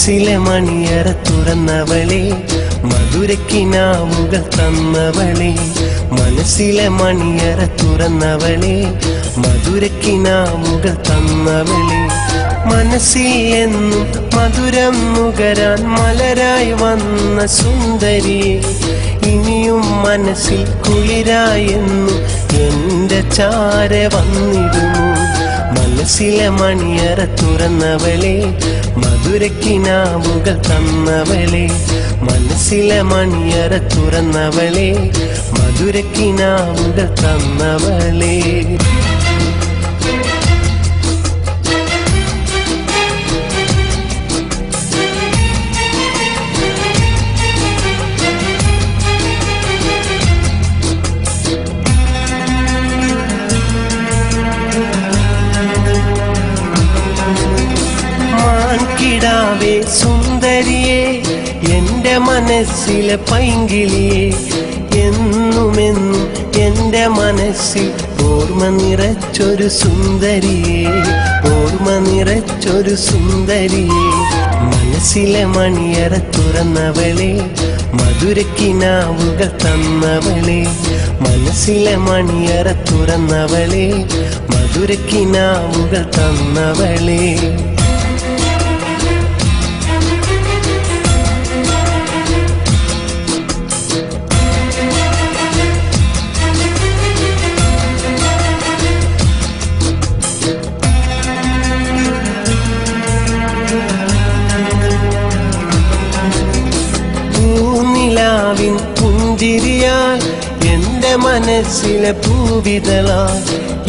മനസ്സിലെ മണിയറ തുറന്നവളെ മധുരക്കിനാവുകൾ തന്നവളെ മനസ്സിലെ മണിയറ തുറന്നവളെ മധുരക്കിനാവുകൾ തന്നവളെ മനസ്സിൽ എന്നും മധുരം നുകരാൻ മലരായി വന്ന സുന്ദരിയെ ഇനിയും മനസ്സിൽ കുളിരായെന്നു എന്റെ ചാരെ വന്നിടുന്നു മനസ്സിലെ മണിയറ തുറന്നവളെ മധുരക്കിനാവുകൾ തന്നവളെ മനസ്സിലെ മണിയറ തുറന്നവളെ മധുരക്കിനാവുകൾ തന്നവളെ കിടാവേ സുന്ദരിയെ എന്റെ മനസ്സിലെ പൈങ്കിളിയെ എന്നുമെന്നും എന്റെ മനസ്സിൽ ഓർമ്മ നിറച്ചൊരു സുന്ദരിയെ ഓർമ്മ നിറച്ചൊരു സുന്ദരിയെ മനസ്സിലെ മണിയറ തുറന്നവളെ മധുരക്കിനാവുകൾ തന്നവളെ മനസ്സിലെ മണിയറ തുറന്നവളെ മധുരക്കിനാവുകൾ തന്നവളെ പൂനിലാവിൻ പുഞ്ചിരിയാൽ എന്റെ മനസ്സിലെ പൂവിതളാൽ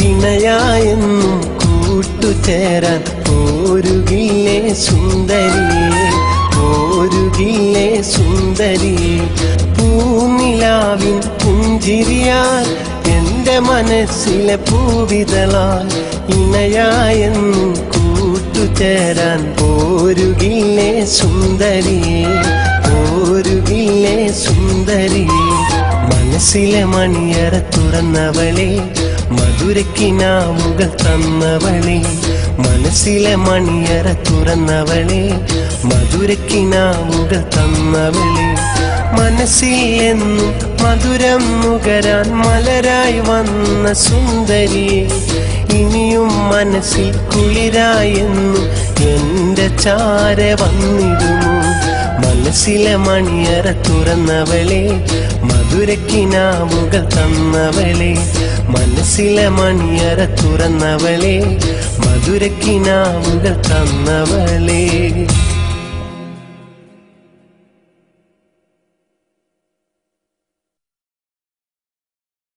ഇണയായെന്നും കൂട്ടുചേരാൻ പോരുകില്ലേ സുന്ദരിയെ പോരുകില്ലേ സുന്ദരിയെ പൂനിലാവിൻ പുഞ്ചിരിയാൽ എന്റെ മനസ്സിലെ പൂവിതളാൽ ഇണയായെന്നും കൂട്ടുചേരാൻ പോരുകില്ലേ സുന്ദരിയെ പോരുകില്ലേ സുന്ദരിയെ മനസ്സിലെ മണിയറ തുറന്നവളെ മധുരക്കിനാവുകൾ തന്നവളെ മനസ്സിലെ മണിയറ തുറന്നവളെ മധുരക്കിനാവുകൾ തന്നവളെ മനസ്സിൽ എന്നും മധുരം നുകരാൻ മലരായി വന്ന സുന്ദരിയെ ഇനിയും മനസ്സിൽ കുളിരായെന്നു എന്റെ ചാരെ വന്നിടുന്നു മനസ്സിലെ മണിയറ തുറന്നവളെ മധുരക്കിനാവുകൾ തന്നവളെ മനസ്സിലെ മണിയറ തുറന്നവളെ മധുരക്കിനാവുകൾ തന്നവളെ